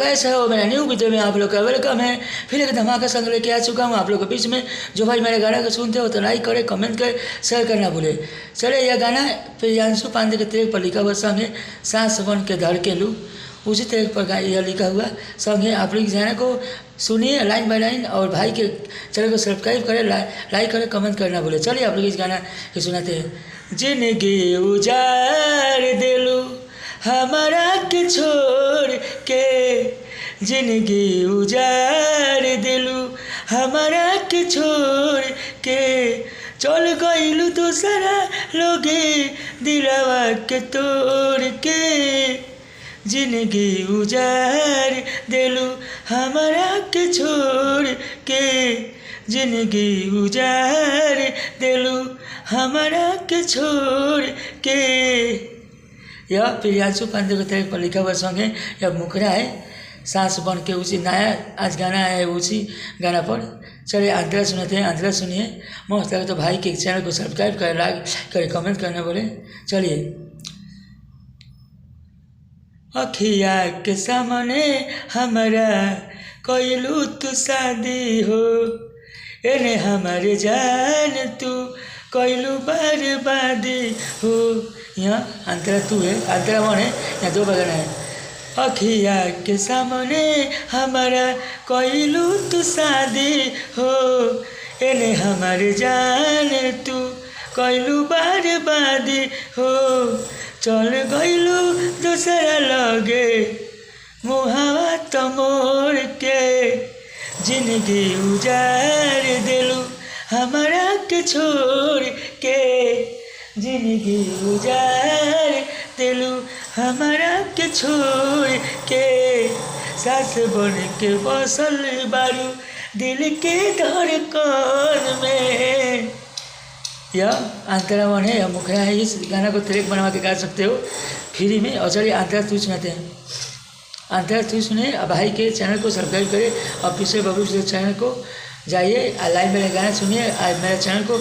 कैसे हो? मेरा न्यू वीडियो में आप लोग का वेलकम है। फिर एक धमाका संग लेके आ चुका हूँ आप लोग के बीच में। जो भाई मेरे गाना को सुनते हो तो लाइक करे, कमेंट करे, शेयर करना भूले। चले, यह गाना प्रियांशु पांडे के ट्रैक पर लिखा हुआ सॉन्ग है, सांस बन के धड़ के लूँ। उसी ट्रैक पर यह लिखा हुआ सॉन्ग है। आप लोग गाना को सुनिए लाइन बाय लाइन, और भाई के चैनल को सब्सक्राइब करें, लाइक करें, कमेंट करना भूले। चलिए आप लोग इस गाना को सुनाते हैं। जिंदगी उजाड़ दिलू हमारा के छोड़ के, जिंदगी उजाड़ दिलू हमारा के छोड़ के, चल गइलू दूसरा लोगे दिलवा के तोड़ के, जिंदगी उजाड़ दिलू हमारा के छोड़ के, जिंदगी उजाड़ दिलू हमारा के छोड़ के। यह प्रियांशु पांडे के ट्रैक पर लिखा हुआ सॉन्ग है। यह मुखरा है, सांस बन के। उसी नया आज गाना है उसी गाना पर। चलिए अंतरा सुनाते हैं। अंतरा सुनिए, मस्त लगे तो भाई के चैनल को सब्सक्राइब करें, लाइक करें, कमेंट करना बोले। चलिए। अखिया के सामने हमारा कोइलू तू शादी हो, एने हमारे जान तू कोइलू बर्बादी हो। यहाँ अंतरा तू है, अंतरा वन है, यहाँ दो बगन है। अखिया के सामने हमारा कोइलू तू शादी हो, एने हमारे जान तू कोइलू बर्बादी हो, चल गइलू दूसरा लगे मुहावा तो मोड़ के, जिंदगी उजाड़ दिलू हमारा के छोड़ के, जिंदगी उजाड़ दिलू हमारा के छोड़ के, सास बन के बसल बारू दिल के धड़कन में। यह अंतरा वन है, यह मुखरा है। इस गाना को ट्रैक बनवा के गा सकते हो फ्री में। और चलिए अंतरा तू सुनाते हैं। अंतरा तू सुने, भाई के चैनल को सब्सक्राइब करें और पीछे बबलू से चैनल को जाइए, लाइव मेरे गाना सुनिए, मेरे चैनल को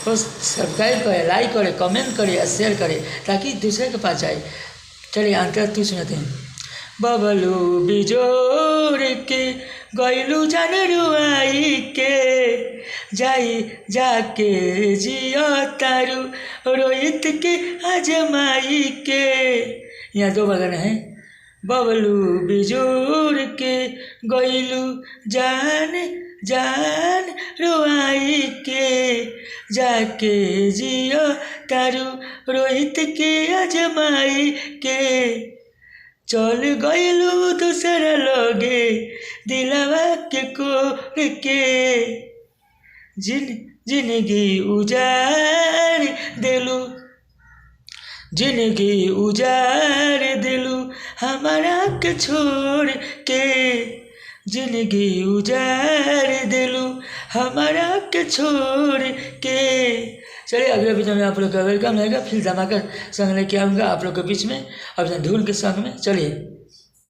सब्सक्राइब करें, लाइक करें, कमेंट करें और शेयर करें ताकि दूसरे के पास जाए। चलिए अंतरा तू सुनाते हैं। बबलू बिजोड़ के गइलू जान रुआई के, जाई जाके जिया तारू रोहित के आजमाई के। यहाँ दो बगन है। बबलू बिजोड़ के गइलू जान जान रुआई के, जाके जिया तारू रोहित के आजमाई के, चल गइलू दूसरा लगे दिलवा के कोड़ के, जिंदगी उजाड़ दिलू, जिंदगी उजाड़ दिलू हमारा के छोड़ के, जिंदगी उजाड़ दिलू हमारा के छोड़ के। चलिए अगले वीडियो में आप लोग का वेलकम रहेगा। फिर धमाका संग लेके आऊँगा आप लोग के बीच में, अब धूल के संग में। चलिए।